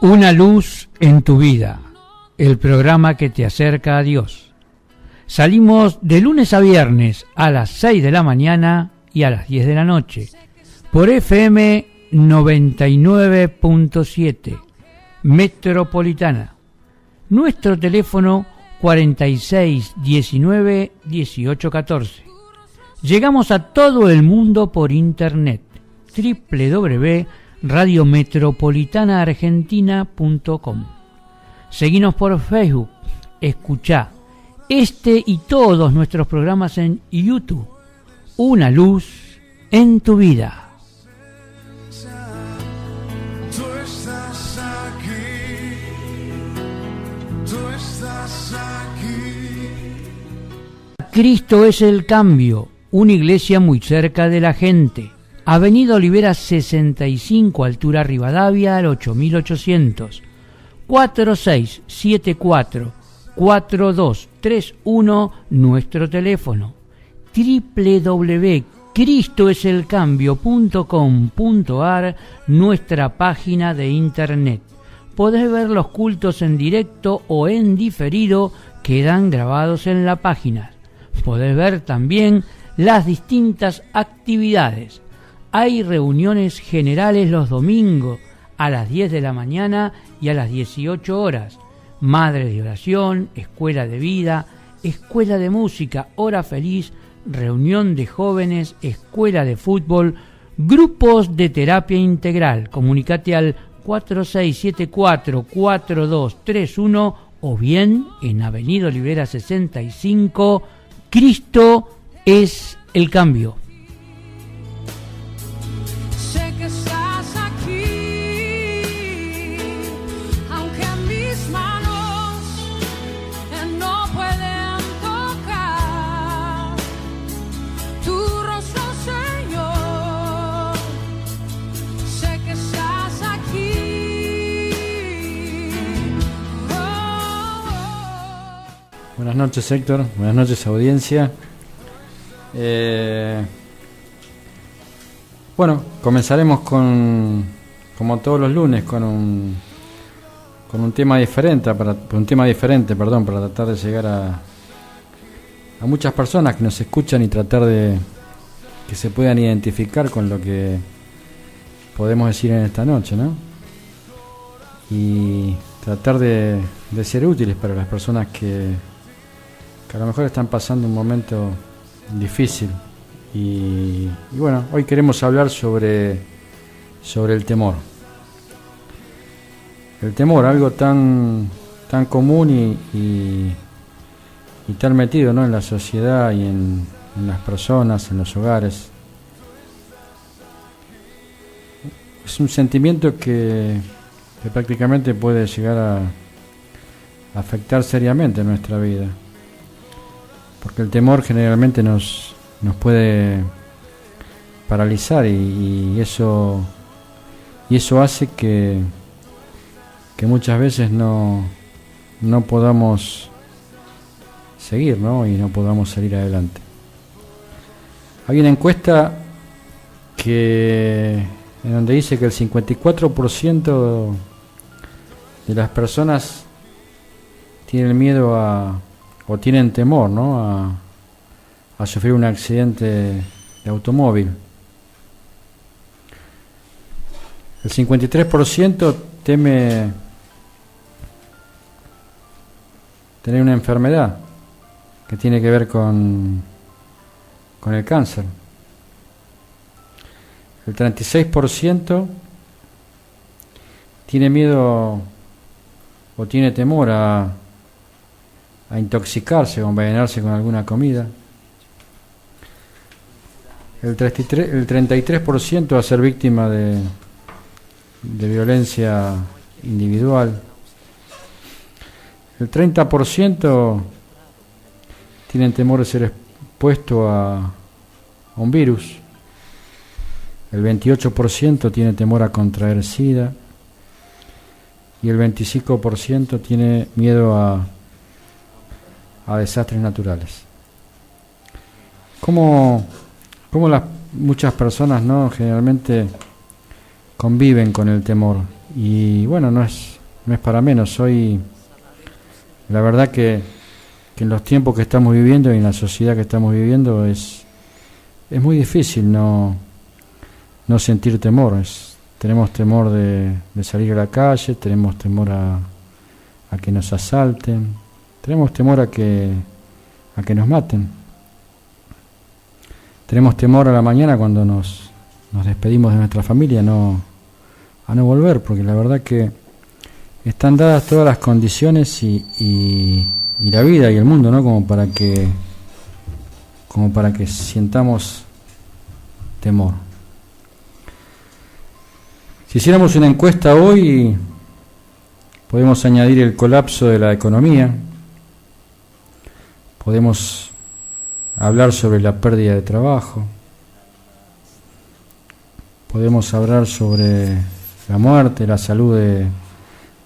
Una luz en tu vida, el programa que te acerca a Dios. Salimos de lunes a viernes a las 6 de la mañana y a las 10 de la noche por FM 99.7 Metropolitana. Nuestro teléfono 46 19 18 14. Llegamos a todo el mundo por internet www.radiometropolitanaargentina.com. Seguinos por Facebook, escuchá este y todos nuestros programas en YouTube. Una luz en tu vida. Cristo es el cambio, una iglesia muy cerca de la gente. Avenida Olivera 65, altura Rivadavia, al 8800. 4674-4231, nuestro teléfono. www.cristoeselcambio.com.ar, nuestra página de internet. Podés ver los cultos en directo o en diferido, quedan grabados en la página. Podés ver también las distintas actividades. Hay reuniones generales los domingos a las 10 de la mañana y a las 18 horas. Madre de oración, escuela de vida, escuela de música, hora feliz, reunión de jóvenes, escuela de fútbol, grupos de terapia integral. Comunicate al 4674-4231 o bien en Avenida Olivera 65. Cristo es el cambio. Sé que estás aquí, aunque mis manos no pueden tocar tu rostro, Señor. Sé que estás aquí. Buenas noches, Héctor. Buenas noches, audiencia. Bueno, comenzaremos como todos los lunes, con un tema diferente, para tratar de llegar a muchas personas que nos escuchan y tratar de que se puedan identificar con lo que podemos decir en esta noche, ¿no? Y tratar de ser útiles para las personas que a lo mejor están pasando un momento difícil. Y bueno, hoy queremos hablar sobre el temor. El temor, algo tan común y tan metido, ¿no?, en la sociedad y en las personas, en los hogares. Es un sentimiento que prácticamente puede llegar a afectar seriamente nuestra vida, porque el temor generalmente nos puede paralizar y eso hace que muchas veces no podamos seguir, ¿no?, y no podamos salir adelante. Hay una encuesta en donde dice que el 54% de las personas tienen miedo o tienen temor, ¿no?, a sufrir un accidente de automóvil. El 53% teme tener una enfermedad que tiene que ver con el cáncer. El 36% tiene miedo o tiene temor a intoxicarse o envenenarse con alguna comida. El 33% a ser víctima de violencia individual. El 30% tienen temor de ser expuesto a un virus. El 28% tiene temor a contraer SIDA. Y el 25% tiene miedo a desastres naturales. ¿Cómo muchas personas, ¿no?, generalmente conviven con el temor? Y bueno, no es para menos. Hoy, la verdad que en los tiempos que estamos viviendo y en la sociedad que estamos viviendo es muy difícil no sentir temor. Tenemos temor de salir a la calle, tenemos temor a que nos asalten, tenemos temor a que nos maten. Tenemos temor a la mañana cuando nos despedimos de nuestra familia a no volver, porque la verdad que están dadas todas las condiciones y la vida y el mundo, ¿no? como para que sientamos temor. Si hiciéramos una encuesta hoy, podemos añadir el colapso de la economía, podemos hablar sobre la pérdida de trabajo, podemos hablar sobre la muerte, la salud de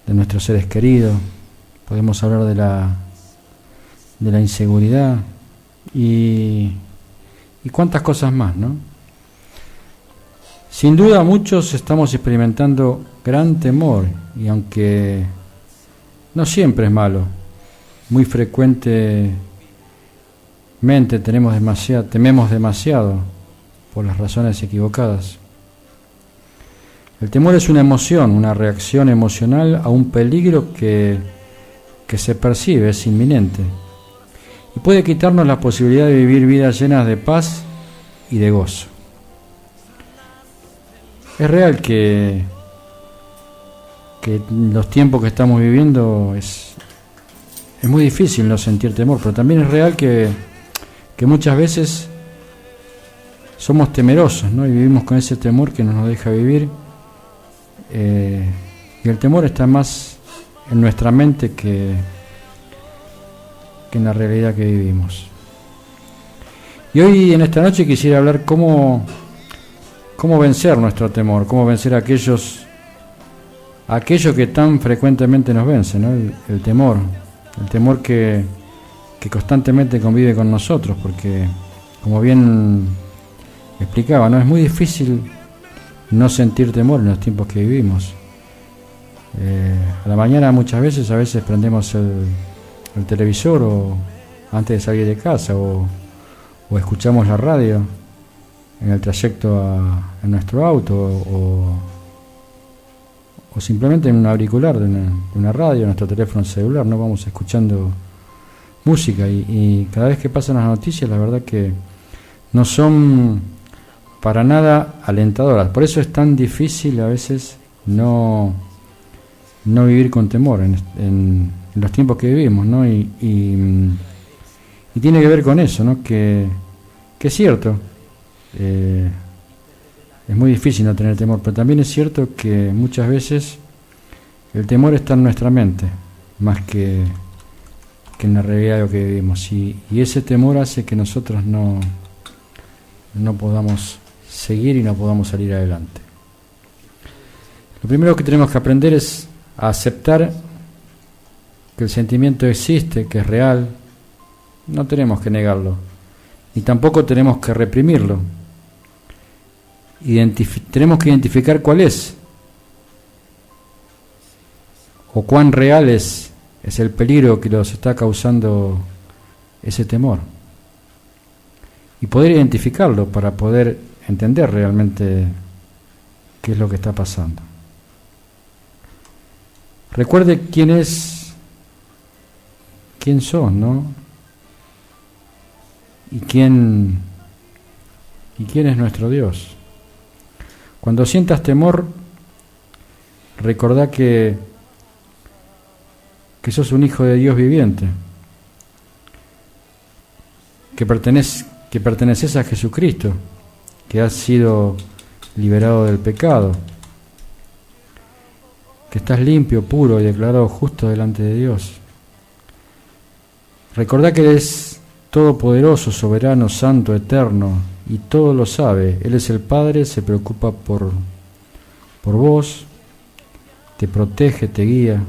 nuestros seres queridos, podemos hablar de la inseguridad y cuántas cosas más, ¿no? Sin duda muchos estamos experimentando gran temor, y aunque no siempre es malo, muy frecuentemente tememos demasiado por las razones equivocadas. El temor es una emoción, una reacción emocional a un peligro que se percibe, es inminente, y puede quitarnos la posibilidad de vivir vidas llenas de paz y de gozo. Es real que en los tiempos que estamos viviendo es muy difícil no sentir temor, pero también es real que muchas veces somos temerosos, ¿no? Y vivimos con ese temor que no nos deja vivir, y el temor está más en nuestra mente que en la realidad que vivimos. Y hoy en esta noche quisiera hablar cómo vencer nuestro temor, cómo vencer aquello que tan frecuentemente nos vence, ¿no? El temor que constantemente convive con nosotros, porque como bien explicaba, ¿no? Es muy difícil no sentir temor en los tiempos que vivimos. A la mañana a veces prendemos el televisor o antes de salir de casa o escuchamos la radio en el trayecto en nuestro auto o simplemente en un auricular de una radio, nuestro teléfono celular, no vamos escuchando música y cada vez que pasan las noticias la verdad que no son para nada alentadoras. Por eso es tan difícil a veces no vivir con temor en los tiempos que vivimos, ¿no? Y tiene que ver con eso, ¿no? Que es cierto. Es muy difícil no tener temor, pero también es cierto que muchas veces el temor está en nuestra mente más que en la realidad de lo que vivimos, y ese temor hace que nosotros no podamos seguir y no podamos salir adelante. Lo primero que tenemos que aprender es a aceptar que el sentimiento existe, que es real. No tenemos que negarlo, ni tampoco tenemos que reprimirlo. Tenemos que identificar cuál es o cuán real es el peligro que nos está causando ese temor, y poder identificarlo para poder entender realmente qué es lo que está pasando. Recuerde quién sos, ¿no? Y quién es nuestro Dios. Cuando sientas temor, recordá que sos un hijo de Dios viviente, que perteneces a Jesucristo, que has sido liberado del pecado, que estás limpio, puro y declarado justo delante de Dios. Recordá que eres todopoderoso, soberano, santo, eterno, y todo lo sabe. Él es el Padre, se preocupa por vos, te protege, te guía,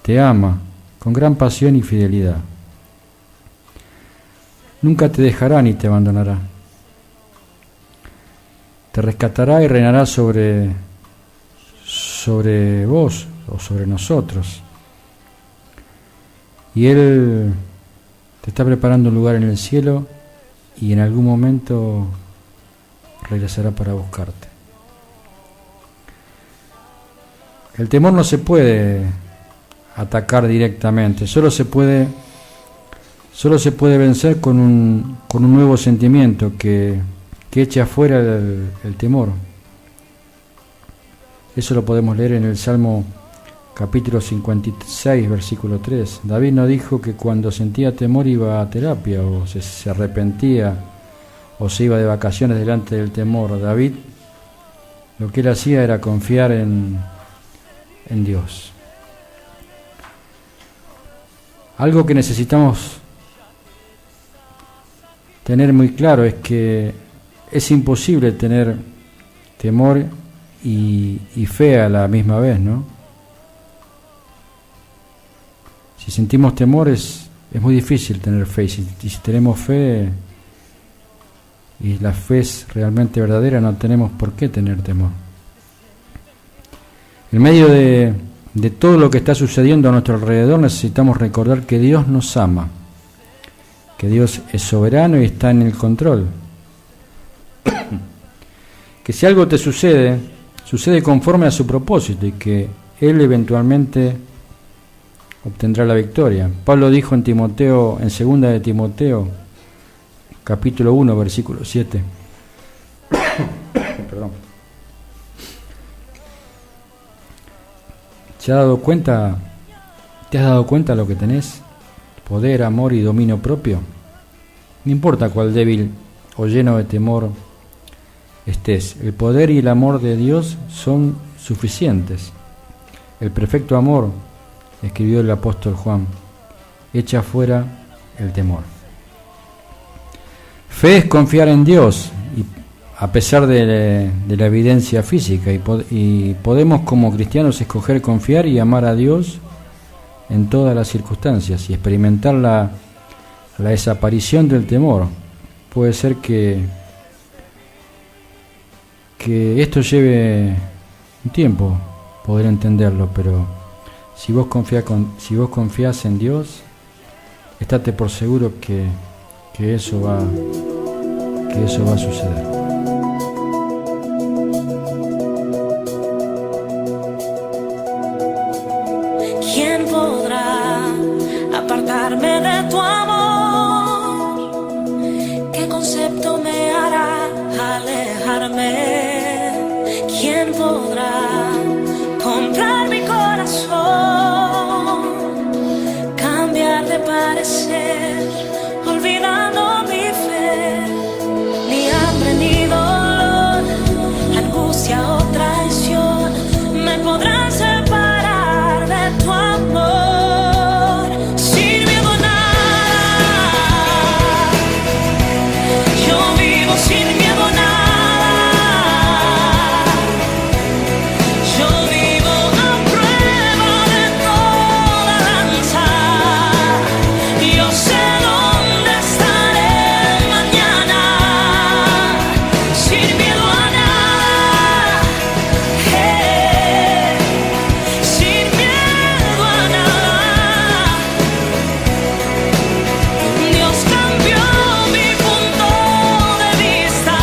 te ama con gran pasión y fidelidad. Nunca te dejará ni te abandonará. Te rescatará y reinará sobre sobre vos o sobre nosotros. Y Él te está preparando un lugar en el cielo y en algún momento regresará para buscarte. El temor no se puede atacar directamente, solo se puede vencer con un nuevo sentimiento que eche afuera el temor. Eso lo podemos leer en el Salmo capítulo 56, versículo 3. David no dijo que cuando sentía temor iba a terapia o se arrepentía o se iba de vacaciones delante del temor. David lo que él hacía era confiar en Dios. Algo que necesitamos tener muy claro es que es imposible tener temor y fe a la misma vez, ¿no? Si sentimos temor es muy difícil tener fe, y si tenemos fe y la fe es realmente verdadera, no tenemos por qué tener temor. En medio de todo lo que está sucediendo a nuestro alrededor, necesitamos recordar que Dios nos ama, que Dios es soberano y está en el control. Que si algo te sucede conforme a su propósito y que Él eventualmente obtendrá la victoria. Pablo dijo en Timoteo, en 2 de Timoteo, capítulo 1, versículo 7. Perdón. ¿Te has dado cuenta de lo que tenés? Poder, amor y dominio propio. No importa cuál débil o lleno de temor estés, el poder y el amor de Dios son suficientes. El perfecto amor, escribió el apóstol Juan, echa fuera el temor. Fe es confiar en Dios, y a pesar de la evidencia física, y podemos como cristianos escoger confiar y amar a Dios en todas las circunstancias y experimentar la desaparición del temor. Puede ser que esto lleve un tiempo poder entenderlo, pero si vos confías en Dios, estate por seguro que eso va a suceder. ¿Quién podrá apartarme de tu amor? ¿Qué concepto me hará alejarme? ¿Quién podrá comprar mi corazón? Cambiar de parecer, olvidando mi fe. Ni hambre ni dolor, angustia o traición me podrán separar de tu amor. Sin miedo a nada, yo vivo sin miedo a nada. Yo vivo a prueba de toda lanza. Yo sé dónde estaré mañana. Sin miedo a nada, sin miedo a nada. Dios cambió mi punto de vista.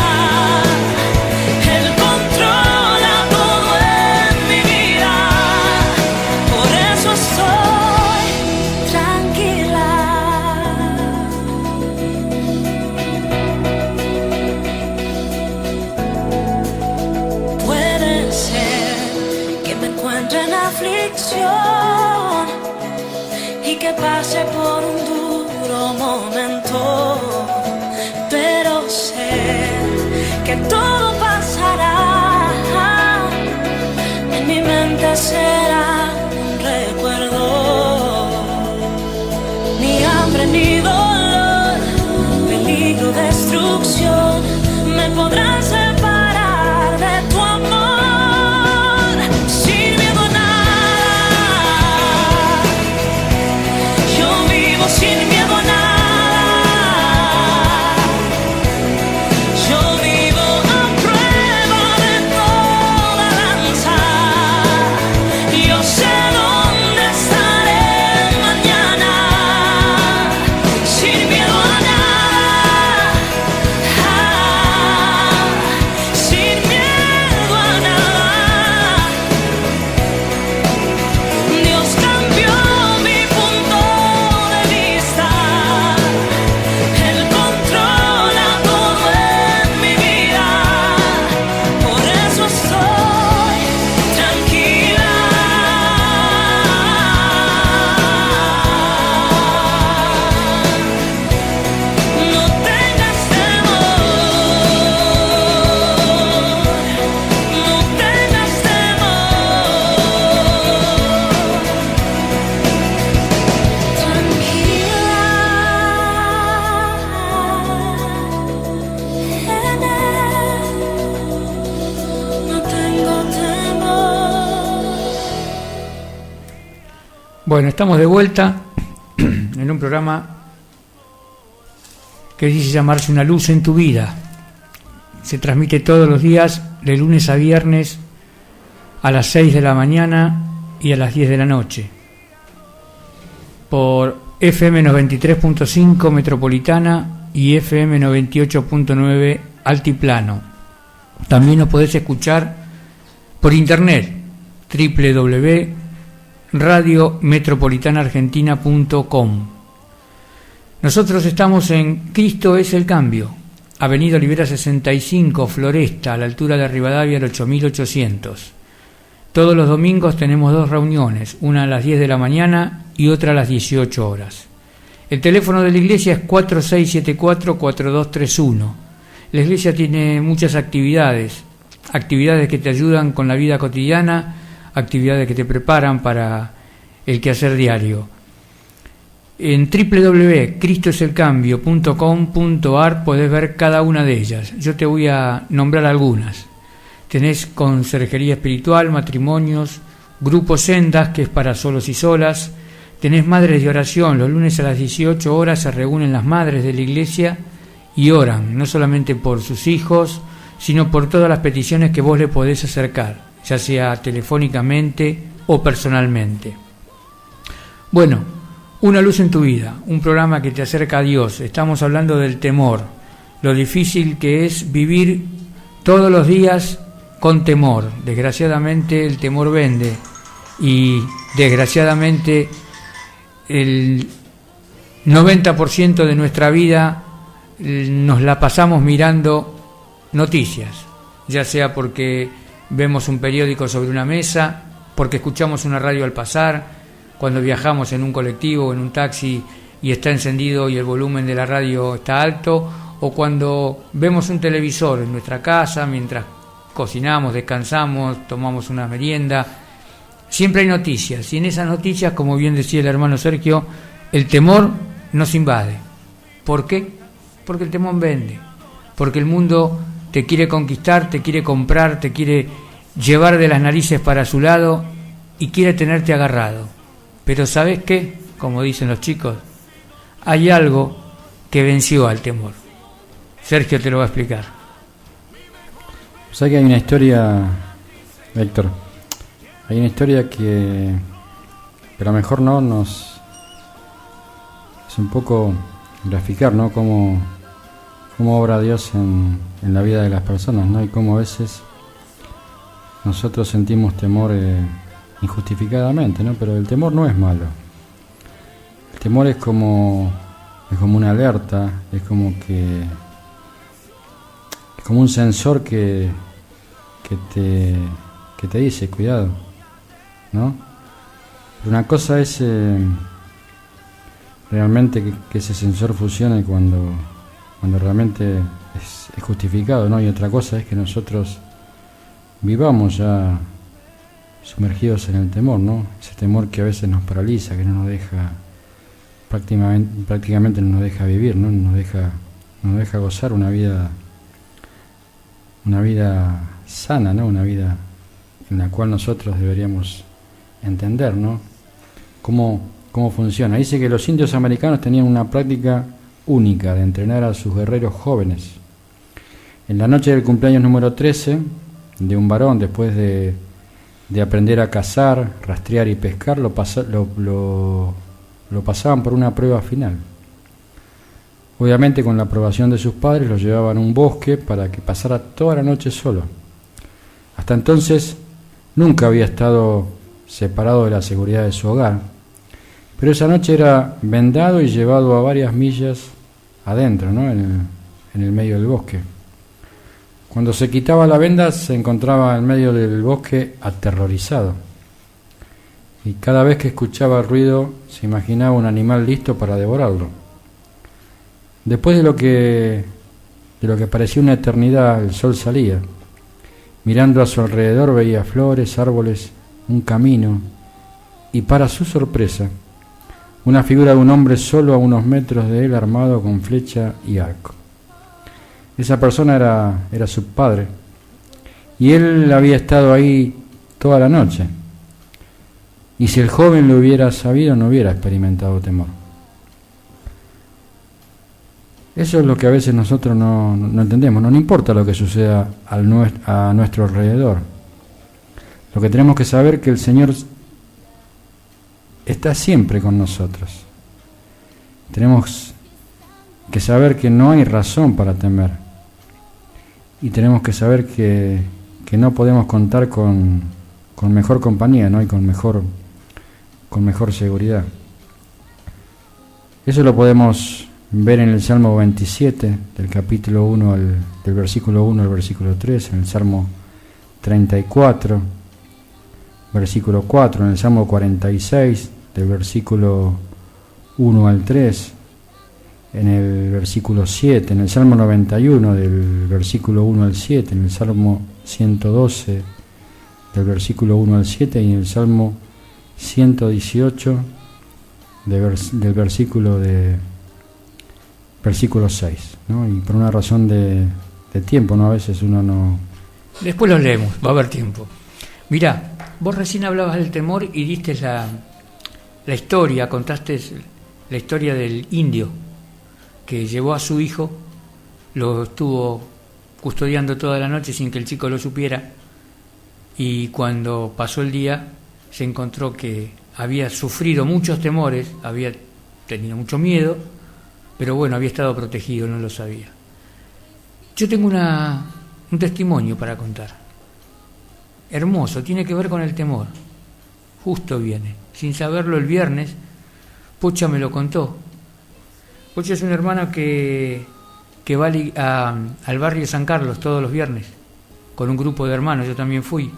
Él controla todo en mi vida. Por eso estoy tranquila. Puede ser que me encuentre en aflicción y que pase por un duro momento, pero sé que todo pasará. En mi mente será un recuerdo. Ni hambre ni dolor, peligro, destrucción me podrán separar de tu amor. Sin miedo a nada, yo vivo sin miedo a nada. Yo vivo a prueba de toda lanza. Bueno, estamos de vuelta en un programa que dice llamarse Una luz en tu vida. Se transmite todos los días, de lunes a viernes, a las 6 de la mañana y a las 10 de la noche, por FM 93.5 Metropolitana y FM 98.9 Altiplano. También nos podés escuchar por internet, www.radiometropolitanaargentina.com. Nosotros estamos en Cristo es el Cambio, Avenida Olivera 65, Floresta, a la altura de Rivadavia, al 8800. Todos los domingos tenemos 2 reuniones, una a las 10 de la mañana y otra a las 18 horas. El teléfono de la iglesia es 4674-4231. La iglesia tiene muchas actividades que te ayudan con la vida cotidiana, actividades que te preparan para el quehacer diario. En www.cristoeselcambio.com.ar podés ver cada una de ellas. Yo te voy a nombrar algunas. Tenés consejería espiritual, matrimonios, grupos sendas, que es para solos y solas. Tenés madres de oración. Los lunes a las 18 horas se reúnen las madres de la iglesia y oran, no solamente por sus hijos, sino por todas las peticiones que vos le podés acercar, ya sea telefónicamente o personalmente. Bueno, Una luz en tu vida, un programa que te acerca a Dios. Estamos hablando del temor, lo difícil que es vivir todos los días con temor. Desgraciadamente el temor vende y desgraciadamente el 90% de nuestra vida nos la pasamos mirando noticias, ya sea porque vemos un periódico sobre una mesa, porque escuchamos una radio al pasar, cuando viajamos en un colectivo o en un taxi y está encendido y el volumen de la radio está alto, o cuando vemos un televisor en nuestra casa mientras cocinamos, descansamos, tomamos una merienda. Siempre hay noticias, y en esas noticias, como bien decía el hermano Sergio, el temor nos invade. ¿Por qué? Porque el temor vende, porque el mundo te quiere conquistar, te quiere comprar, te quiere llevar de las narices para su lado y quiere tenerte agarrado. Pero ¿sabes qué? Como dicen los chicos, hay algo que venció al temor. Sergio te lo va a explicar. O sea que hay una historia, Héctor, hay una historia que a lo mejor no nos es un poco graficar, ¿no? Cómo obra Dios en la vida de las personas, ¿no? Y cómo a veces nosotros sentimos temor injustificadamente, ¿no? Pero el temor no es malo. El temor es como una alerta, es como un sensor que te dice cuidado, ¿no? Pero una cosa es realmente que ese sensor funcione cuando realmente es justificado, ¿no? Y otra cosa es que nosotros vivamos ya sumergidos en el temor, ¿no? Ese temor que a veces nos paraliza, que no nos deja, prácticamente no nos deja vivir, ¿no? No nos deja gozar una vida sana, ¿no? Una vida en la cual nosotros deberíamos entender, ¿no? Cómo funciona. Dice que los indios americanos tenían una práctica única de entrenar a sus guerreros jóvenes. En la noche del cumpleaños número 13 de un varón, después de aprender a cazar, rastrear y pescar, lo pasaban por una prueba final. Obviamente, con la aprobación de sus padres, lo llevaban a un bosque para que pasara toda la noche solo. Hasta entonces nunca había estado separado de la seguridad de su hogar, pero esa noche era vendado y llevado a varias millas adentro, ¿no? en el medio del bosque. Cuando se quitaba la venda, se encontraba en medio del bosque aterrorizado, y cada vez que escuchaba ruido se imaginaba un animal listo para devorarlo. Después de lo que parecía una eternidad, el sol salía. Mirando a su alrededor veía flores, árboles, un camino, y para su sorpresa, una figura de un hombre solo a unos metros de él, armado con flecha y arco. Esa persona era su padre, y él había estado ahí toda la noche. Y si el joven lo hubiera sabido, no hubiera experimentado temor. Eso es lo que a veces nosotros no entendemos. No importa lo que suceda a nuestro alrededor. Lo que tenemos que saber es que el Señor está siempre con nosotros. Tenemos que saber que no hay razón para temer. Y tenemos que saber que no podemos contar con mejor compañía, ¿no? Y con mejor seguridad. Eso lo podemos ver en el Salmo 27, del capítulo 1 del versículo 1 al versículo 3, en el Salmo 34, versículo 4, en el Salmo 46, del versículo 1 al 3, en el versículo 7, en el Salmo 91, del versículo 1 al 7, en el Salmo 112, del versículo 1 al 7, y en el Salmo 118, del versículo 6, ¿no? Y por una razón de tiempo, ¿no? A veces uno no... Después los leemos, va a haber tiempo. Mirá, vos recién hablabas del temor y diste la historia, contaste la historia del indio que llevó a su hijo, lo estuvo custodiando toda la noche sin que el chico lo supiera, y cuando pasó el día se encontró que había sufrido muchos temores, había tenido mucho miedo, pero bueno, había estado protegido, no lo sabía. Yo tengo un testimonio para contar. Hermoso, tiene que ver con el temor. Justo viene. Sin saberlo el viernes, Pocha me lo contó. Pocha es una hermana que va al barrio de San Carlos todos los viernes, con un grupo de hermanos, yo también fui.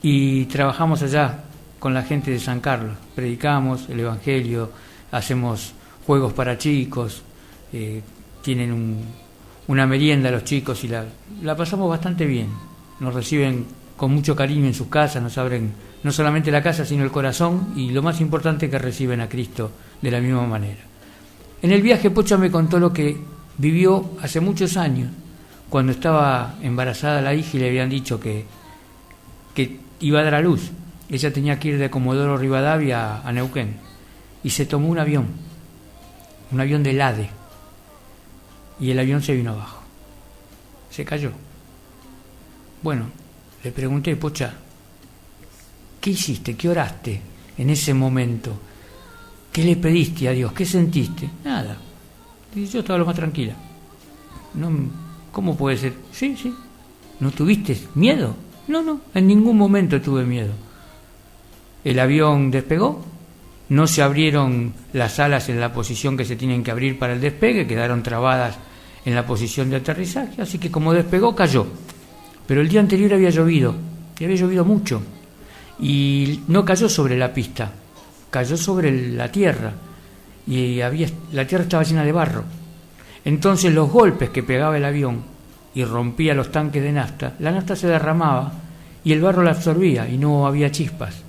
Y trabajamos allá con la gente de San Carlos. Predicamos el Evangelio, hacemos juegos para chicos, tienen una merienda los chicos y la pasamos bastante bien. Nos reciben con mucho cariño en sus casas, nos abren no solamente la casa sino el corazón, y lo más importante, que reciben a Cristo de la misma manera. En el viaje Pocha me contó lo que vivió hace muchos años, cuando estaba embarazada la hija y le habían dicho que iba a dar a luz. Ella tenía que ir de Comodoro Rivadavia a Neuquén, y se tomó un avión del ADE, y el avión se vino abajo, se cayó. Bueno, le pregunté: Pocha, ¿qué hiciste? ¿Qué oraste en ese momento? ¿Qué le pediste a Dios? ¿Qué sentiste? Nada. Y yo estaba lo más tranquila. No, ¿cómo puede ser? Sí. ¿No tuviste miedo? No, en ningún momento tuve miedo. El avión despegó, no se abrieron las alas en la posición que se tienen que abrir para el despegue, quedaron trabadas en la posición de aterrizaje, así que como despegó, cayó. Pero el día anterior había llovido, y había llovido mucho, y no cayó sobre la pista, cayó sobre la tierra, y la tierra estaba llena de barro. Entonces los golpes que pegaba el avión y rompía los tanques de nafta, la nafta se derramaba y el barro la absorbía y no había chispas.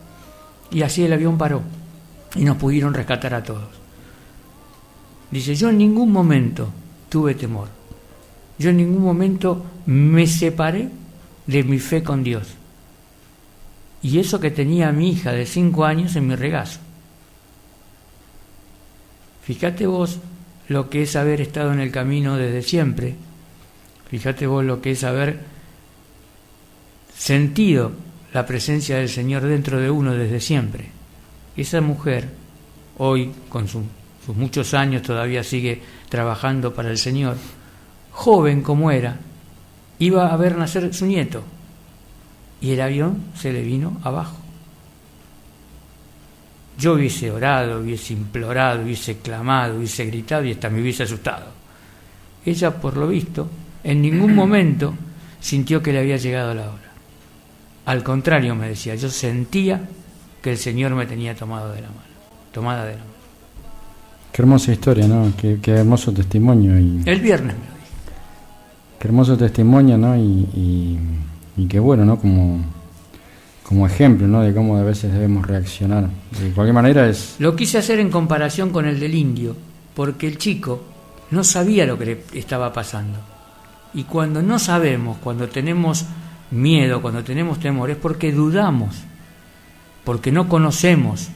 Y así el avión paró y nos pudieron rescatar a todos. Dice: yo en ningún momento tuve temor. Yo en ningún momento me separé de mi fe con Dios. Y eso que tenía a mi hija de 5 años en mi regazo. Fíjate vos lo que es haber estado en el camino desde siempre. Fíjate vos lo que es haber sentido la presencia del Señor dentro de uno desde siempre. Esa mujer, hoy, con sus muchos años, todavía sigue trabajando para el Señor. Joven como era, iba a ver nacer su nieto, y el avión se le vino abajo. Yo hubiese orado, hubiese implorado, hubiese clamado, hubiese gritado y hasta me hubiese asustado. Ella, por lo visto, en ningún momento sintió que le había llegado la hora. Al contrario, me decía, yo sentía que el Señor me tenía tomada de la mano. Qué hermosa historia, ¿no? Qué hermoso testimonio. El viernes me lo dije. Qué hermoso testimonio, ¿no? Y qué bueno, ¿no? Como ejemplo, ¿no? De cómo a veces debemos reaccionar. De cualquier manera es... Lo quise hacer en comparación con el del indio, porque el chico no sabía lo que le estaba pasando. Y cuando no sabemos, cuando tenemos miedo, cuando tenemos temor, es porque dudamos porque no conocemos.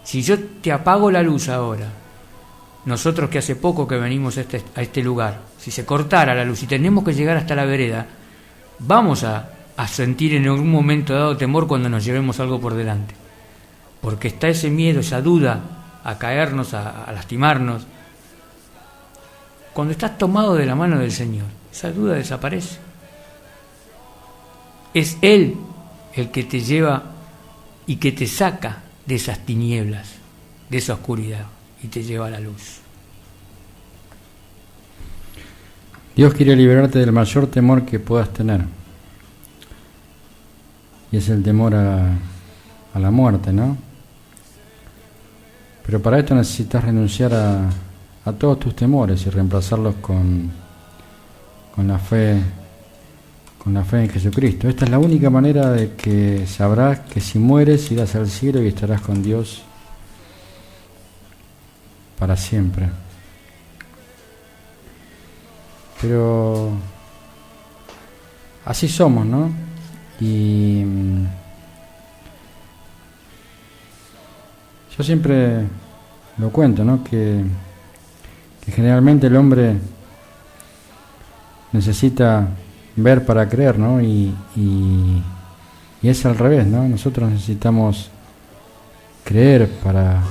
Si yo te apago la luz ahora, nosotros que hace poco que venimos a este lugar, si se cortara la luz y tenemos que llegar hasta la vereda, vamos a sentir en algún momento dado temor cuando nos llevemos algo por delante, porque está ese miedo, esa duda a caernos, a lastimarnos. Cuando estás tomado de la mano del Señor, esa duda desaparece. Es Él el que te lleva y que te saca de esas tinieblas, de esa oscuridad, y te lleva a la luz. Dios quiere liberarte del mayor temor que puedas tener, y es el temor a la muerte, ¿no? Pero para esto necesitas renunciar a todos tus temores y reemplazarlos con la fe en Jesucristo. Esta es la única manera de que sabrás que si mueres irás al cielo y estarás con Dios para siempre. Pero así somos, ¿no? Y yo siempre lo cuento, ¿no? Que generalmente el hombre necesita ver para creer, ¿no? Y es al revés, ¿no? Nosotros necesitamos creer para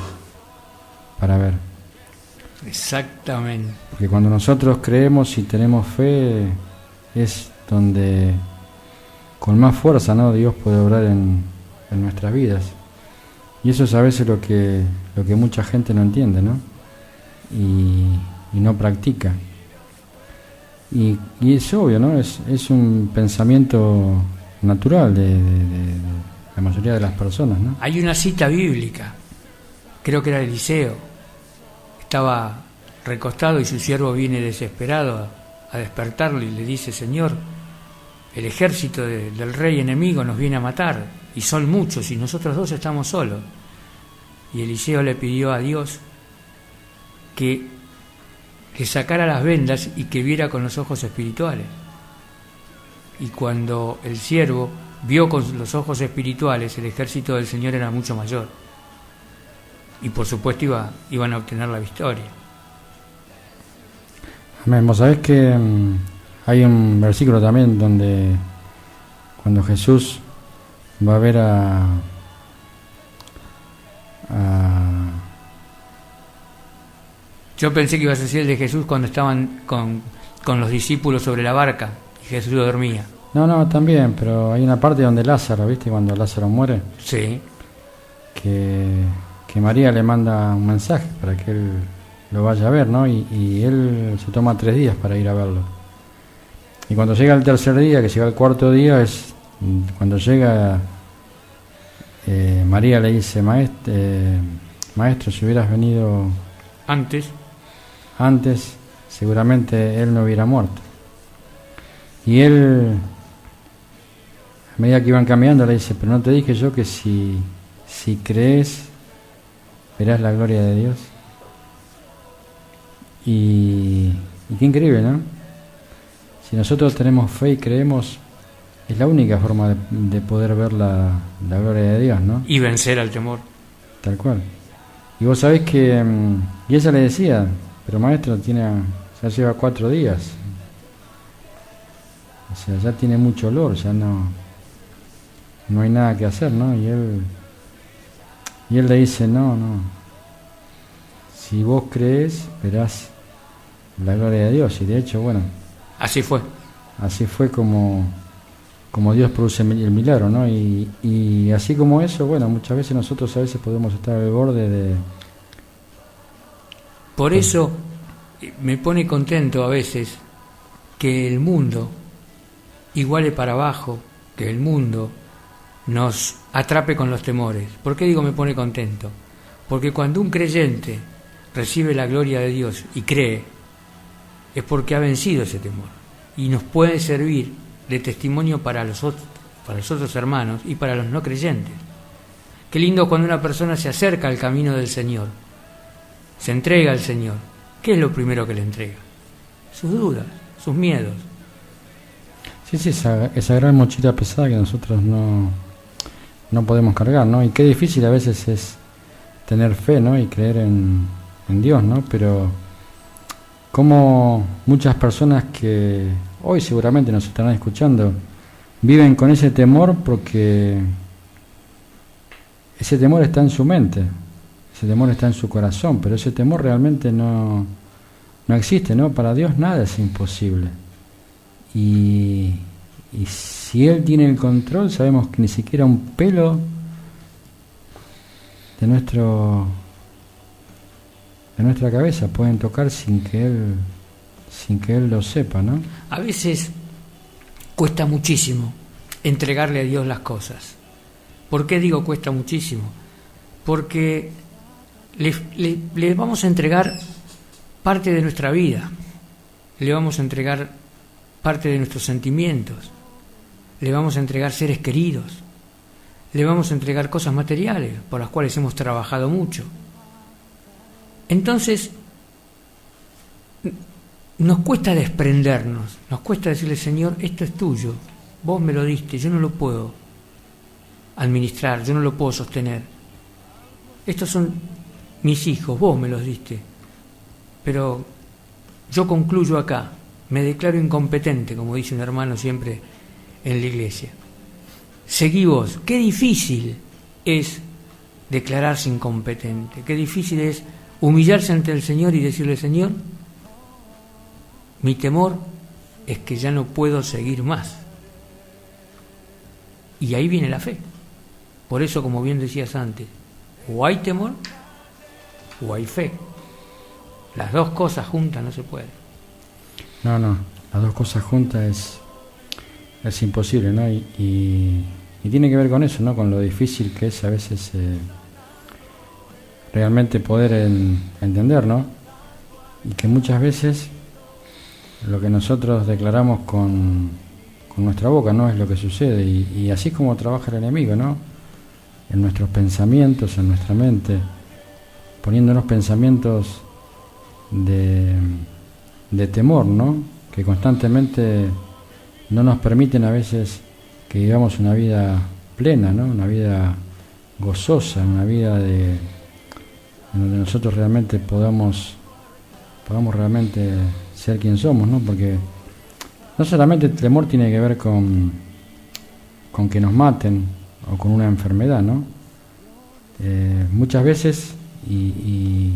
ver. Exactamente. Porque cuando nosotros creemos y tenemos fe, es donde con más fuerza, ¿no? Dios puede obrar en nuestras vidas. Y eso es a veces lo que mucha gente no entiende, ¿no? Y no practica. Y es obvio, ¿no? Es un pensamiento natural de la mayoría de las personas, ¿no? Hay una cita bíblica, creo que era Eliseo, estaba recostado y su siervo viene desesperado a despertarlo y le dice: Señor, el ejército del rey enemigo nos viene a matar y son muchos y nosotros dos estamos solos. Y Eliseo le pidió a Dios que sacara las vendas y que viera con los ojos espirituales. Y cuando el siervo vio con los ojos espirituales, el ejército del Señor era mucho mayor. Y por supuesto iban a obtener la victoria. Amén. Vos sabés que hay un versículo también donde cuando Jesús va a ver Yo pensé que ibas a decir el de Jesús cuando estaban con los discípulos sobre la barca y Jesús dormía. No, también, pero hay una parte donde Lázaro, ¿viste? Cuando Lázaro muere, Sí. que María le manda un mensaje para que él lo vaya a ver, ¿no? Y él se toma 3 días para ir a verlo. Y cuando llega el tercer día, que llega el cuarto día, es cuando llega, María le dice: maestro, si hubieras venido antes, seguramente él no hubiera muerto. Y él, a medida que iban caminando, le dice: pero no te dije yo que si crees, verás la gloria de Dios. Y qué increíble, ¿no? Si nosotros tenemos fe y creemos, es la única forma de poder ver la gloria de Dios, ¿no? Y vencer al temor. Tal cual. Y vos sabés que, y ella le decía: pero maestro, ya lleva 4 días. O sea, ya tiene mucho olor, ya no hay nada que hacer, ¿no? Y él le dice: no. Si vos crees, verás la gloria de Dios. Y de hecho, bueno, Así fue. así fue como Dios produce el milagro, ¿no? Y así como eso, bueno, muchas veces nosotros a veces podemos estar al borde de... Por eso me pone contento a veces que el mundo iguale para abajo, que el mundo nos atrape con los temores. ¿Por qué digo me pone contento? Porque cuando un creyente recibe la gloria de Dios y cree, es porque ha vencido ese temor y nos puede servir de testimonio para los otros hermanos y para los no creyentes. Qué lindo cuando una persona se acerca al camino del Señor, se entrega al Señor. ¿Qué es lo primero que le entrega? Sus dudas, sus miedos. Sí, esa gran mochila pesada que nosotros no no podemos cargar, ¿no? Y qué difícil a veces es tener fe, ¿no? Y creer en Dios, ¿no? Pero como muchas personas que hoy seguramente nos estarán escuchando viven con ese temor porque ese temor está en su mente, ese temor está en su corazón, pero ese temor realmente no existe, ¿no? Para Dios nada es imposible. Y si Él tiene el control, sabemos que ni siquiera un pelo de nuestra cabeza pueden tocar sin que Él lo sepa, ¿no? A veces cuesta muchísimo entregarle a Dios las cosas. ¿Por qué digo cuesta muchísimo? Porque le vamos a entregar parte de nuestra vida, le vamos a entregar parte de nuestros sentimientos, le vamos a entregar seres queridos, le vamos a entregar cosas materiales por las cuales hemos trabajado mucho. Entonces, nos cuesta desprendernos, nos cuesta decirle, Señor, esto es tuyo, vos me lo diste, yo no lo puedo administrar, yo no lo puedo sostener. Estos son mis hijos, vos me los diste, pero yo concluyo acá, me declaro incompetente, como dice un hermano siempre en la iglesia. Seguí vos. Qué difícil es declararse incompetente, qué difícil es humillarse ante el Señor y decirle, Señor, mi temor es que ya no puedo seguir más. Y ahí viene la fe. Por eso, como bien decías antes, o hay temor o hay fe. Las dos cosas juntas no se pueden. No, las dos cosas juntas es imposible, ¿no? Y tiene que ver con eso, ¿no? Con lo difícil que es a veces realmente poder entender, ¿no? Y que muchas veces lo que nosotros declaramos con nuestra boca no es lo que sucede, y así es como trabaja el enemigo, ¿no? En nuestros pensamientos, en nuestra mente, poniéndonos pensamientos de temor, ¿no? Que constantemente no nos permiten a veces que vivamos una vida plena, ¿no? Una vida gozosa, una vida en donde nosotros realmente podamos realmente ser quien somos, ¿no? Porque no solamente el temor tiene que ver con que nos maten o con una enfermedad, ¿no? Muchas veces, y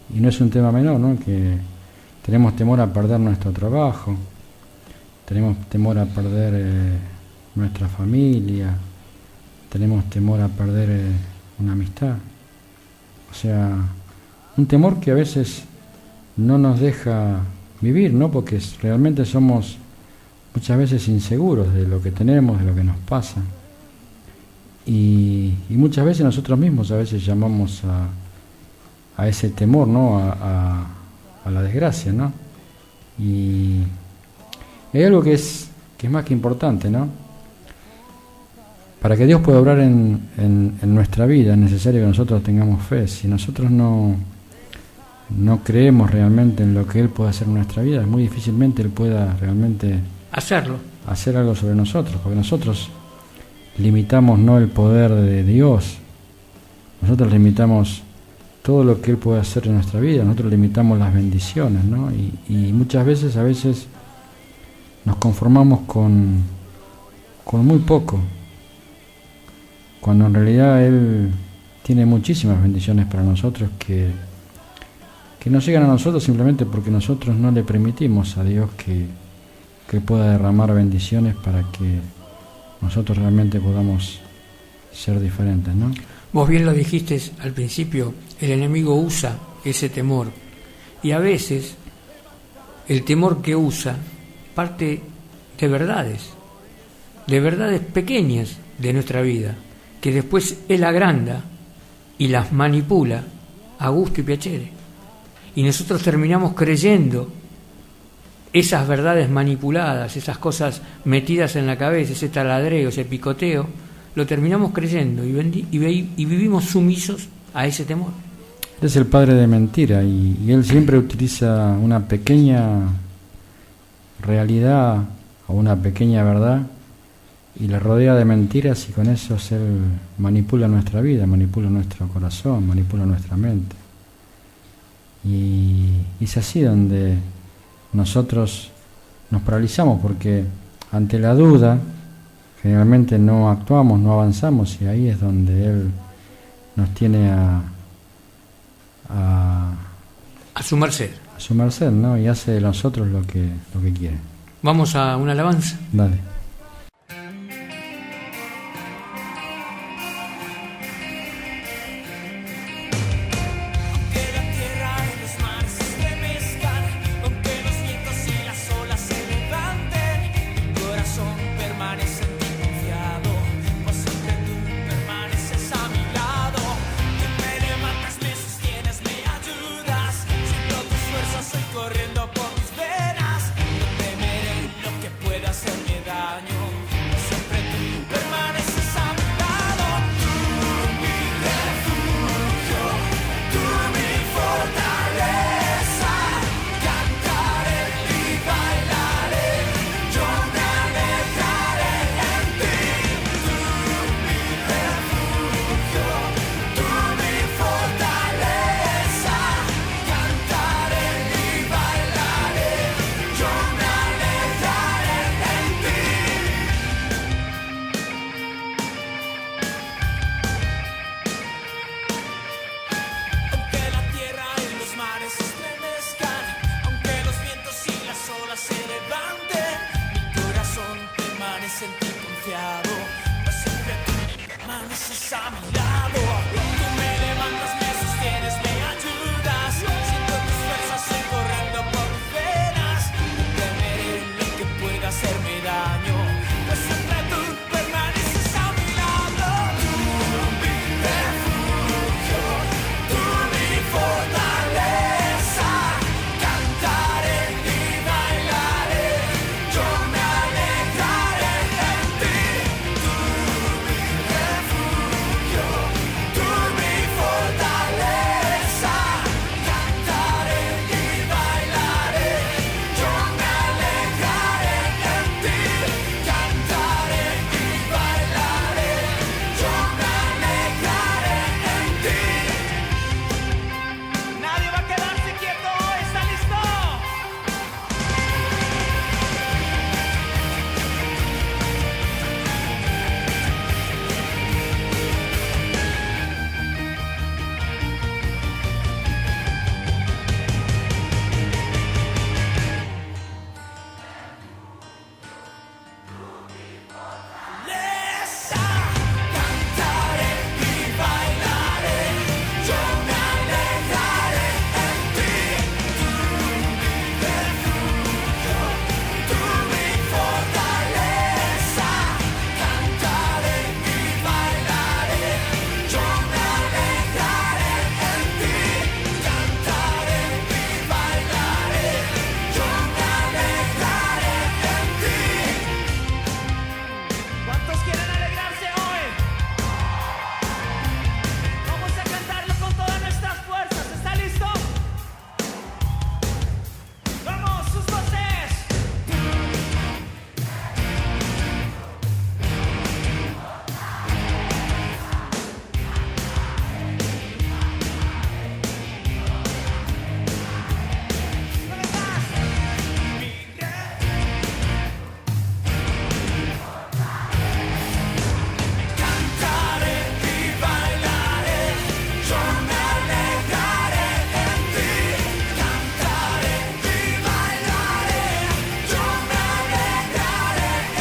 no es un tema menor, ¿no? Que tenemos temor a perder nuestro trabajo, tenemos temor a perder nuestra familia, tenemos temor a perder una amistad. O sea, un temor que a veces no nos deja vivir, ¿no? Porque realmente somos muchas veces inseguros de lo que tenemos, de lo que nos pasa. Y muchas veces nosotros mismos a veces llamamos a ese temor, ¿no? A la desgracia, ¿no? Y hay algo que es más que importante, ¿no? Para que Dios pueda obrar en nuestra vida es necesario que nosotros tengamos fe. Si nosotros no creemos realmente en lo que Él puede hacer en nuestra vida, muy difícilmente Él pueda realmente hacer algo sobre nosotros, porque nosotros limitamos no el poder de Dios, nosotros limitamos todo lo que Él puede hacer en nuestra vida, nosotros limitamos las bendiciones, ¿no? Y muchas veces, a veces nos conformamos con muy poco, cuando en realidad Él tiene muchísimas bendiciones para nosotros que nos llegan a nosotros simplemente porque nosotros no le permitimos a Dios que pueda derramar bendiciones para que nosotros realmente podamos ser diferentes, ¿no? Vos bien lo dijiste al principio, el enemigo usa ese temor, y a veces el temor que usa parte de verdades pequeñas de nuestra vida, que después él agranda y las manipula a gusto y piacere, y nosotros terminamos creyendo esas verdades manipuladas, esas cosas metidas en la cabeza, ese taladreo, ese picoteo, lo terminamos creyendo y vivimos sumisos a ese temor. Él es el padre de mentira, y él siempre utiliza una pequeña realidad o una pequeña verdad y le rodea de mentiras, y con eso él manipula nuestra vida, manipula nuestro corazón, manipula nuestra mente. Y es así donde nosotros nos paralizamos, porque ante la duda generalmente no actuamos, no avanzamos, y ahí es donde él nos tiene a su merced. A su merced, ¿no? Y hace de nosotros lo que quiere. Vamos a una alabanza. Dale.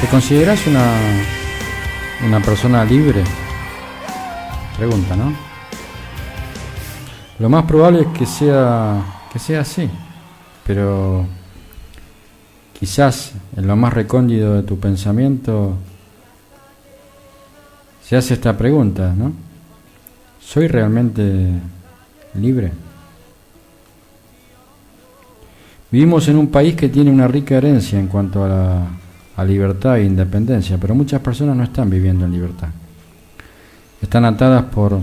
¿Te consideras una persona libre? Pregunta, ¿no? Lo más probable es que sea así, pero quizás en lo más recóndito de tu pensamiento se hace esta pregunta, ¿no? ¿Soy realmente libre? Vivimos en un país que tiene una rica herencia en cuanto a libertad e independencia, pero muchas personas no están viviendo en libertad. Están atadas por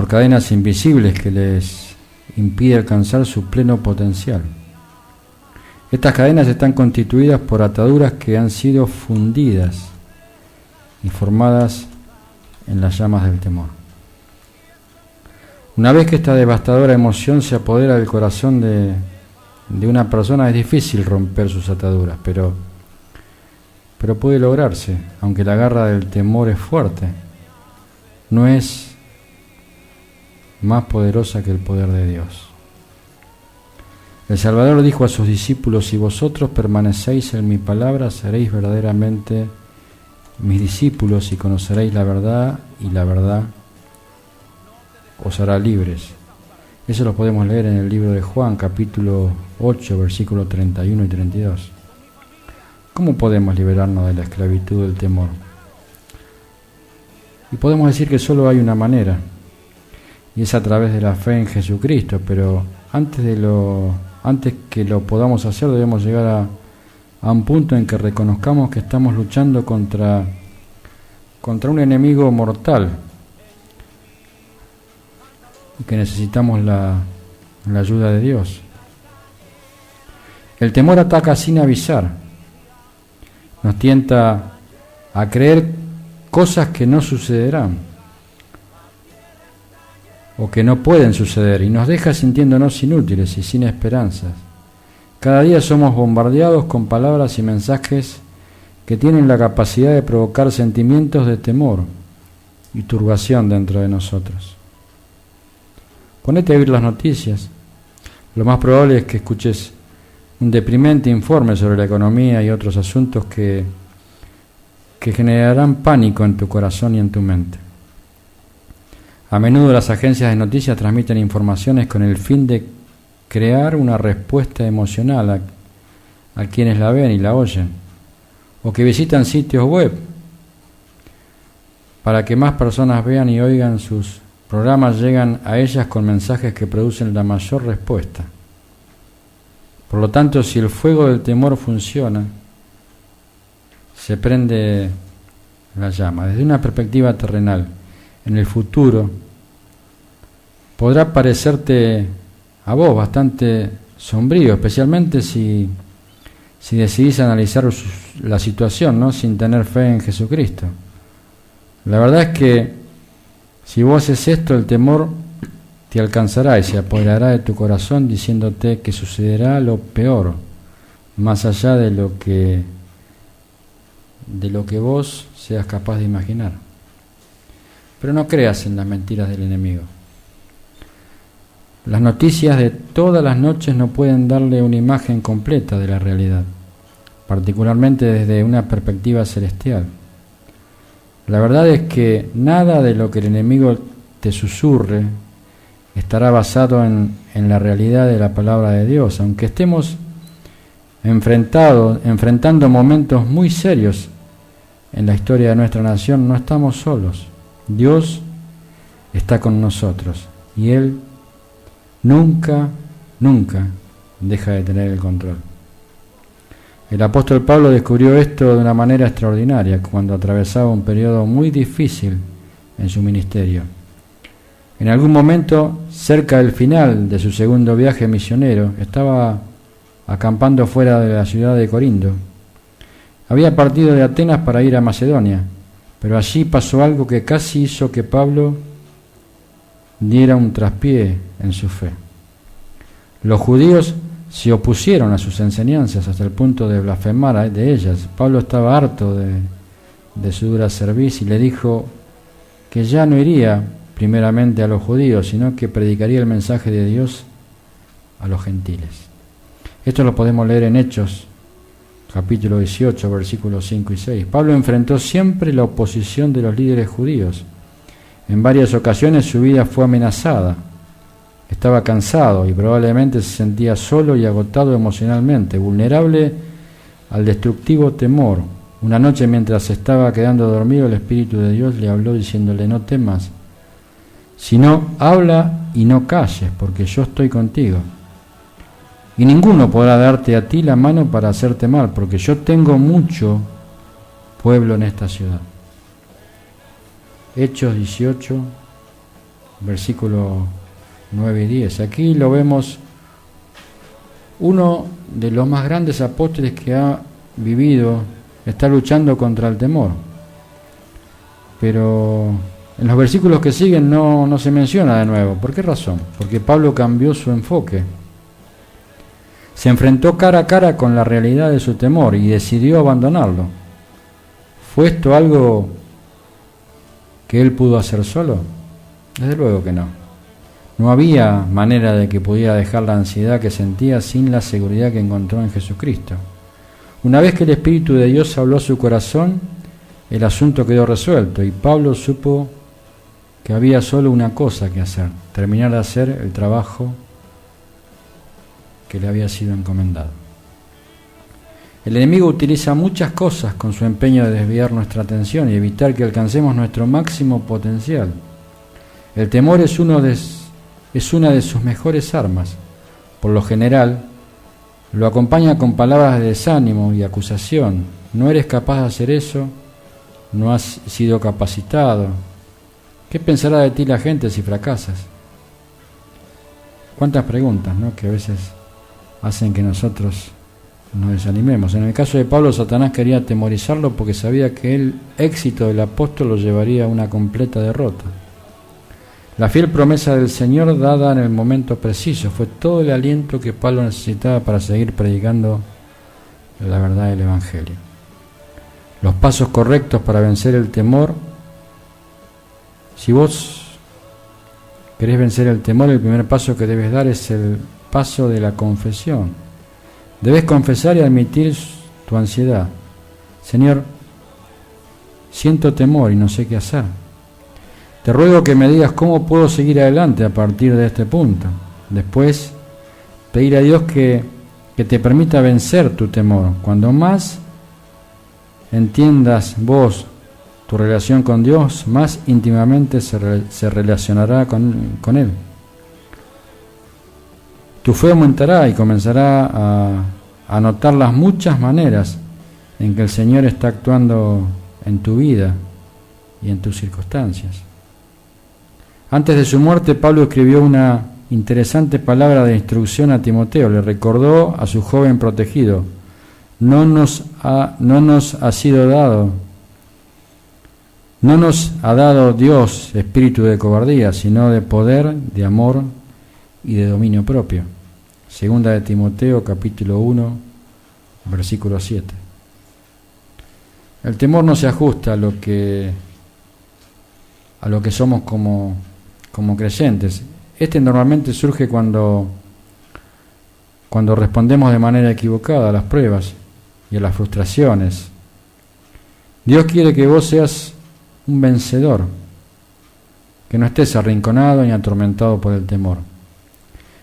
cadenas invisibles que les impide alcanzar su pleno potencial. Estas cadenas están constituidas por ataduras que han sido fundidas y formadas en las llamas del temor. Una vez que esta devastadora emoción se apodera del corazón de una persona, es difícil romper sus ataduras, pero puede lograrse, aunque la garra del temor es fuerte. No es más poderosa que el poder de Dios. El Salvador dijo a sus discípulos: si vosotros permanecéis en mi palabra, seréis verdaderamente mis discípulos y conoceréis la verdad, y la verdad os hará libres. Eso lo podemos leer en el libro de Juan, capítulo 8, versículos 31 y 32. ¿Cómo podemos liberarnos de la esclavitud del temor? Y podemos decir que solo hay una manera, y es a través de la fe en Jesucristo, pero antes que lo podamos hacer, debemos llegar a un punto en que reconozcamos que estamos luchando contra un enemigo mortal y que necesitamos la ayuda de Dios. El temor ataca sin avisar, nos tienta a creer cosas que no sucederán o que no pueden suceder, y nos deja sintiéndonos inútiles y sin esperanzas. Cada día somos bombardeados con palabras y mensajes que tienen la capacidad de provocar sentimientos de temor y turbación dentro de nosotros. Ponete a oír las noticias. Lo más probable es que escuches un deprimente informe sobre la economía y otros asuntos que generarán pánico en tu corazón y en tu mente. A menudo las agencias de noticias transmiten informaciones con el fin de crear una respuesta emocional a quienes la ven y la oyen, o que visitan sitios web para que más personas vean y oigan sus programas. Llegan a ellas con mensajes que producen la mayor respuesta. Por lo tanto, si el fuego del temor funciona, se prende la llama. Desde una perspectiva terrenal, en el futuro, podrá parecerte a vos bastante sombrío, especialmente si decidís analizar la situación, ¿no?, sin tener fe en Jesucristo. La verdad es que si vos haces esto, el temor te alcanzará y se apoderará de tu corazón, diciéndote que sucederá lo peor, más allá de lo que vos seas capaz de imaginar. Pero no creas en las mentiras del enemigo. Las noticias de todas las noches no pueden darle una imagen completa de la realidad, particularmente desde una perspectiva celestial. La verdad es que nada de lo que el enemigo te susurre estará basado en la realidad de la palabra de Dios. Aunque estemos enfrentando momentos muy serios en la historia de nuestra nación, no estamos solos. Dios está con nosotros y Él nunca deja de tener el control. El apóstol Pablo descubrió esto de una manera extraordinaria cuando atravesaba un periodo muy difícil en su ministerio. En algún momento, cerca del final de su segundo viaje misionero, estaba acampando fuera de la ciudad de Corinto. Había partido de Atenas para ir a Macedonia, pero allí pasó algo que casi hizo que Pablo diera un traspié en su fe. Los judíos se opusieron a sus enseñanzas hasta el punto de blasfemar de ellas. Pablo estaba harto de su dura cerviz y le dijo que ya no iría primeramente a los judíos, sino que predicaría el mensaje de Dios a los gentiles. Esto lo podemos leer en Hechos, capítulo 18, versículos 5 y 6. Pablo enfrentó siempre la oposición de los líderes judíos. En varias ocasiones su vida fue amenazada. Estaba cansado y probablemente se sentía solo y agotado emocionalmente, vulnerable al destructivo temor. Una noche, mientras se estaba quedando dormido, el Espíritu de Dios le habló diciéndole: no temas, sino habla y no calles, porque yo estoy contigo. Y ninguno podrá darte a ti la mano para hacerte mal, porque yo tengo mucho pueblo en esta ciudad. Hechos 18, versículos 9 y 10. Aquí lo vemos, uno de los más grandes apóstoles que ha vivido está luchando contra el temor. pero en los versículos que siguen no se menciona de nuevo. ¿Por qué razón? Porque Pablo cambió su enfoque. Se enfrentó cara a cara con la realidad de su temor y decidió abandonarlo. ¿Fue esto algo que él pudo hacer solo? Desde luego que no. No había manera de que pudiera dejar la ansiedad que sentía sin la seguridad que encontró en Jesucristo. Una vez que el Espíritu de Dios habló a su corazón, el asunto quedó resuelto y Pablo supo que había solo una cosa que hacer: terminar de hacer el trabajo que le había sido encomendado. El enemigo utiliza muchas cosas con su empeño de desviar nuestra atención y evitar que alcancemos nuestro máximo potencial. El temor es una de sus mejores armas. Por lo general, lo acompaña con palabras de desánimo y acusación. No eres capaz de hacer eso, no has sido capacitado. ¿Qué pensará de ti la gente si fracasas? ¿Cuántas preguntas, ¿no?, que a veces hacen que nosotros nos desanimemos? En el caso de Pablo, Satanás quería atemorizarlo porque sabía que el éxito del apóstol lo llevaría a una completa derrota. La fiel promesa del Señor dada en el momento preciso fue todo el aliento que Pablo necesitaba para seguir predicando la verdad del Evangelio. Los pasos correctos para vencer el temor. Si vos querés vencer el temor, el primer paso que debes dar es el paso de la confesión. Debes confesar y admitir tu ansiedad. Señor, siento temor y no sé qué hacer. Te ruego que me digas cómo puedo seguir adelante a partir de este punto. Después, pedir a Dios que te permita vencer tu temor. Cuando más entiendas vos tu relación con Dios, más íntimamente se relacionará con Él. Tu fe aumentará y comenzará a notar las muchas maneras en que el Señor está actuando en tu vida y en tus circunstancias. Antes de su muerte, Pablo escribió una interesante palabra de instrucción a Timoteo. Le recordó a su joven protegido: no nos ha dado Dios espíritu de cobardía, sino de poder, de amor y de dominio propio. Segunda de Timoteo, capítulo 1, versículo 7. El temor no se ajusta a lo que somos como creyentes. Este normalmente surge cuando respondemos de manera equivocada a las pruebas y a las frustraciones. Dios quiere que vos seas un vencedor, que no estés arrinconado ni atormentado por el temor.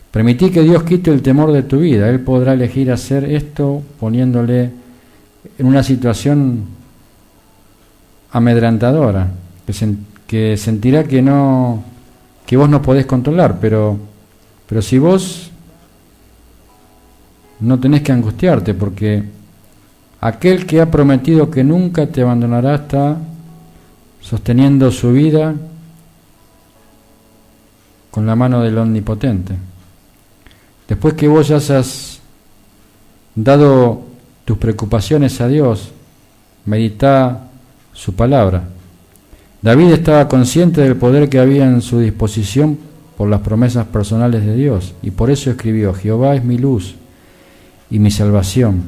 Permití que Dios quite el temor de tu vida. Él podrá elegir hacer esto poniéndole en una situación amedrentadora, que sentirá que vos no podés controlar, pero si vos no tenés que angustiarte, porque aquel que ha prometido que nunca te abandonará está sosteniendo su vida con la mano del Omnipotente. Después que vos ya has dado tus preocupaciones a Dios, meditá su palabra. David estaba consciente del poder que había en su disposición por las promesas personales de Dios, y por eso escribió: Jehová es mi luz y mi salvación.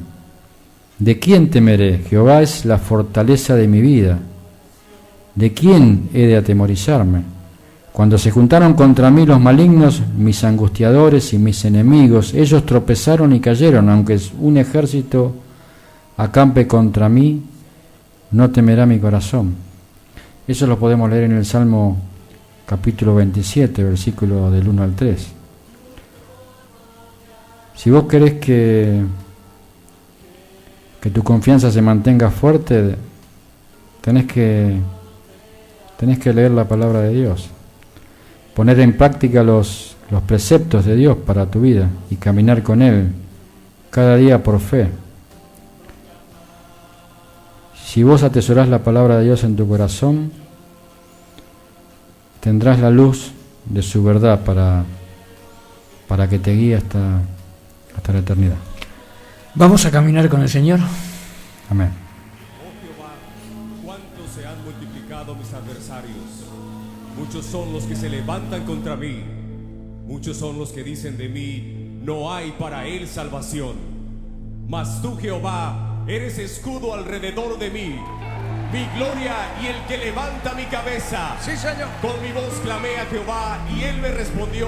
¿De quién temeré? Jehová es la fortaleza de mi vida. ¿De quién he de atemorizarme? Cuando se juntaron contra mí los malignos, mis angustiadores y mis enemigos, ellos tropezaron y cayeron. Aunque un ejército acampe contra mí, no temerá mi corazón. Eso lo podemos leer en el Salmo capítulo 27, versículo del 1 al 3. Si vos querés que tu confianza se mantenga fuerte, tenés que leer la palabra de Dios, poner en práctica los preceptos de Dios para tu vida y caminar con Él cada día por fe. Si vos atesorás la palabra de Dios en tu corazón, tendrás la luz de su verdad para que te guíe hasta la eternidad. Vamos a caminar con el Señor. Amén. Oh Jehová, cuánto se han multiplicado mis adversarios. Muchos son los que se levantan contra mí. Muchos son los que dicen de mí, no hay para él salvación. Mas tú, Jehová, eres escudo alrededor de mí, mi gloria y el que levanta mi cabeza. Sí, Señor. Con mi voz clamé a Jehová y él me respondió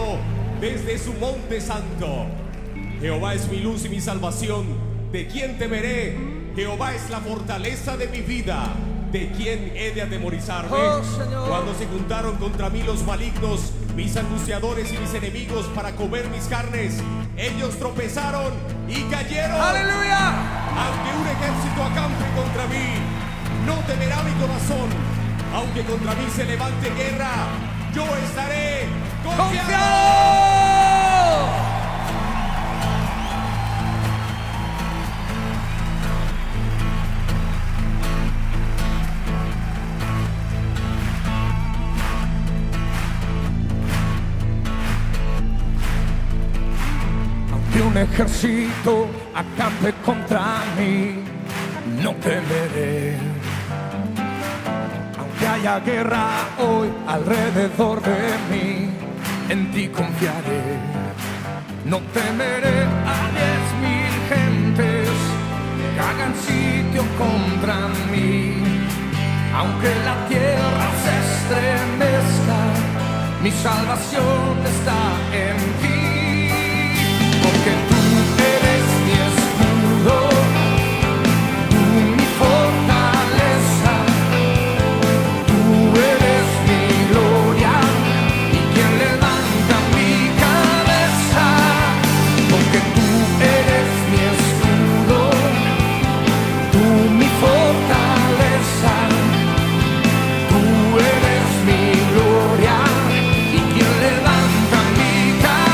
desde su monte santo. Jehová es mi luz y mi salvación. ¿De quién temeré? Jehová es la fortaleza de mi vida. ¿De quién he de atemorizarme? Oh, Señor. Cuando se juntaron contra mí los malignos, mis angustiadores y mis enemigos para comer mis carnes, ellos tropezaron y cayeron. Aleluya. Aunque un ejército acampe contra mí, no temerá mi corazón. Aunque contra mí se levante guerra, yo estaré confiado. Aunque un ejército acampe contra mí, no temeré. Aunque haya guerra hoy alrededor de mí, en ti confiaré. No temeré a 10,000 gentes que hagan sitio contra mí. Aunque la tierra se estremezca, mi salvación está en ti. Porque tú eres mi escudo, tú mi fortaleza, tú eres mi gloria y quien levanta mi cabeza. Porque tú eres mi escudo, tú mi fortaleza, tú eres mi gloria y quien levanta mi cabeza.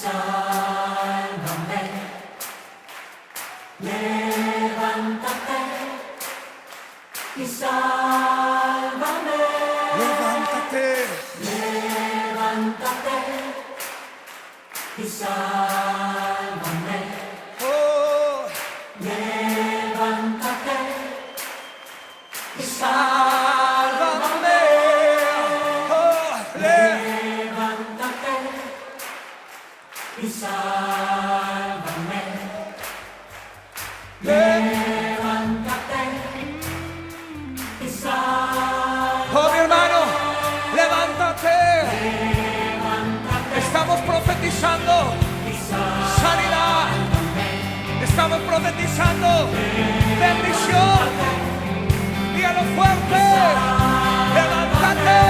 Levántate. Oh, sálvame. Oh, oh, mi hermano, levántate. Estamos profetizando sanidad. Estamos profetizando bendición. Y a lo fuerte, levántate.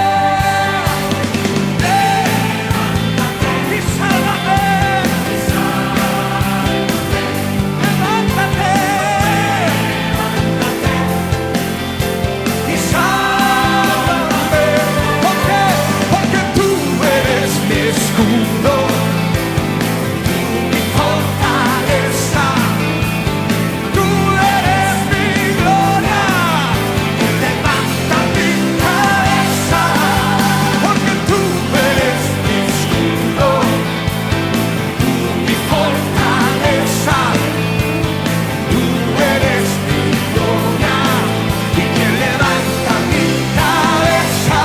Y sálvame. Levántate. Y sálvame. ¿Por qué? Porque tú eres mi escudo, mi fortaleza. Tú eres mi gloria. Levanta mi cabeza. Porque tú eres mi escudo, mi fortaleza. Tú eres mi gloria y quien levanta mi cabeza.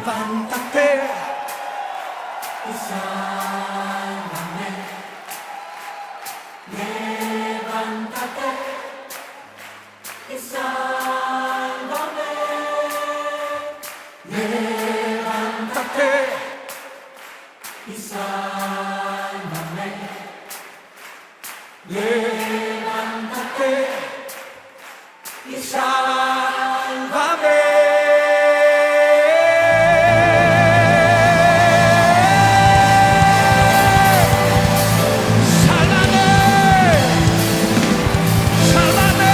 Levántate y sálvame. Levántate y sálvame. Levántate y sálvame. Levántate y sálvame. Sálvame.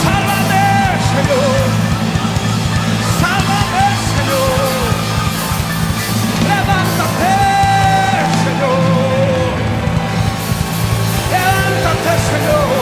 Sálvame, Señor. Sálvame, Señor. Levántate, Señor. Levántate, Señor.